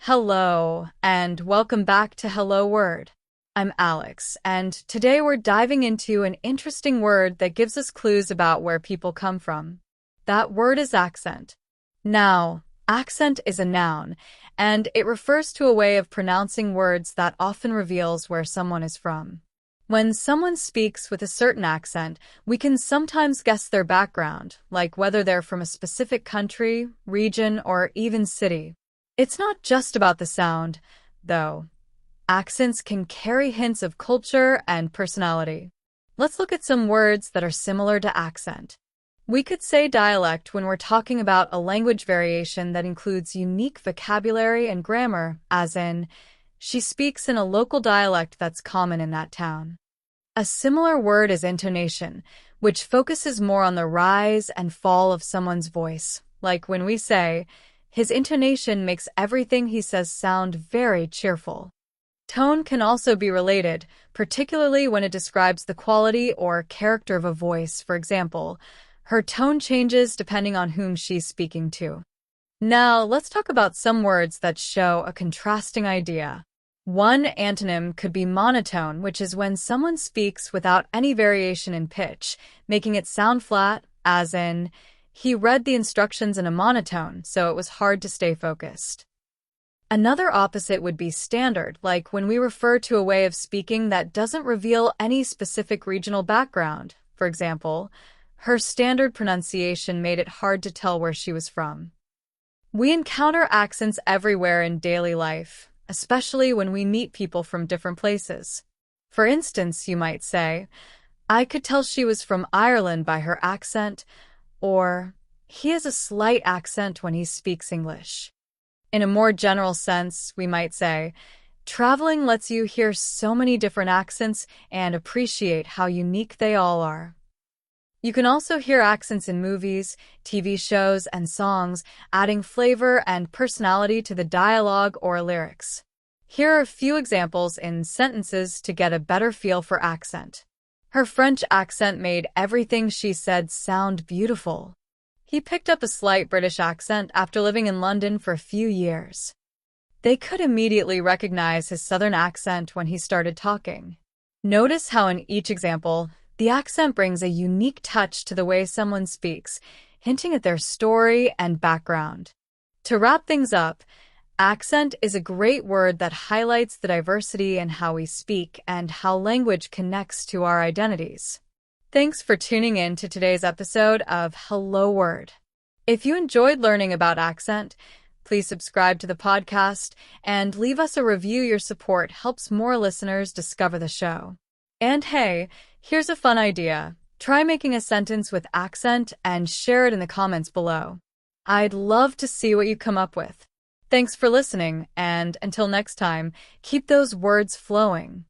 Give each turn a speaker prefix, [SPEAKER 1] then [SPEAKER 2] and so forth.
[SPEAKER 1] Hello, and welcome back to Hello Word. I'm Alex, and today we're diving into an interesting word that gives us clues about where people come from. That word is accent. Now, accent is a noun, and it refers to a way of pronouncing words that often reveals where someone is from. When someone speaks with a certain accent, we can sometimes guess their background, like whether they're from a specific country, region, or even city. It's not just about the sound, though. Accents can carry hints of culture and personality. Let's look at some words that are similar to accent. We could say dialect when we're talking about a language variation that includes unique vocabulary and grammar, as in, she speaks in a local dialect that's common in that town. A similar word is intonation, which focuses more on the rise and fall of someone's voice, like when we say, his intonation makes everything he says sound very cheerful. Tone can also be related, particularly when it describes the quality or character of a voice. For example, her tone changes depending on whom she's speaking to. Now, let's talk about some words that show a contrasting idea. One antonym could be monotone, which is when someone speaks without any variation in pitch, making it sound flat, as in, he read the instructions in a monotone, so it was hard to stay focused. Another opposite would be standard, like when we refer to a way of speaking that doesn't reveal any specific regional background. For example, her standard pronunciation made it hard to tell where she was from. We encounter accents everywhere in daily life, especially when we meet people from different places. For instance, you might say, I could tell she was from Ireland by her accent, or, he has a slight accent when he speaks English. In a more general sense, we might say, traveling lets you hear so many different accents and appreciate how unique they all are. You can also hear accents in movies, TV shows, and songs, adding flavor and personality to the dialogue or lyrics. Here are a few examples in sentences to get a better feel for accent. Her French accent made everything she said sound beautiful. He picked up a slight British accent after living in London for a few years. They could immediately recognize his Southern accent when he started talking. Notice how in each example, the accent brings a unique touch to the way someone speaks, hinting at their story and background. To wrap things up, accent is a great word that highlights the diversity in how we speak and how language connects to our identities. Thanks for tuning in to today's episode of Hello Word. If you enjoyed learning about accent, please subscribe to the podcast and leave us a review. Your support helps more listeners discover the show. And hey, here's a fun idea. Try making a sentence with accent and share it in the comments below. I'd love to see what you come up with. Thanks for listening, and until next time, keep those words flowing.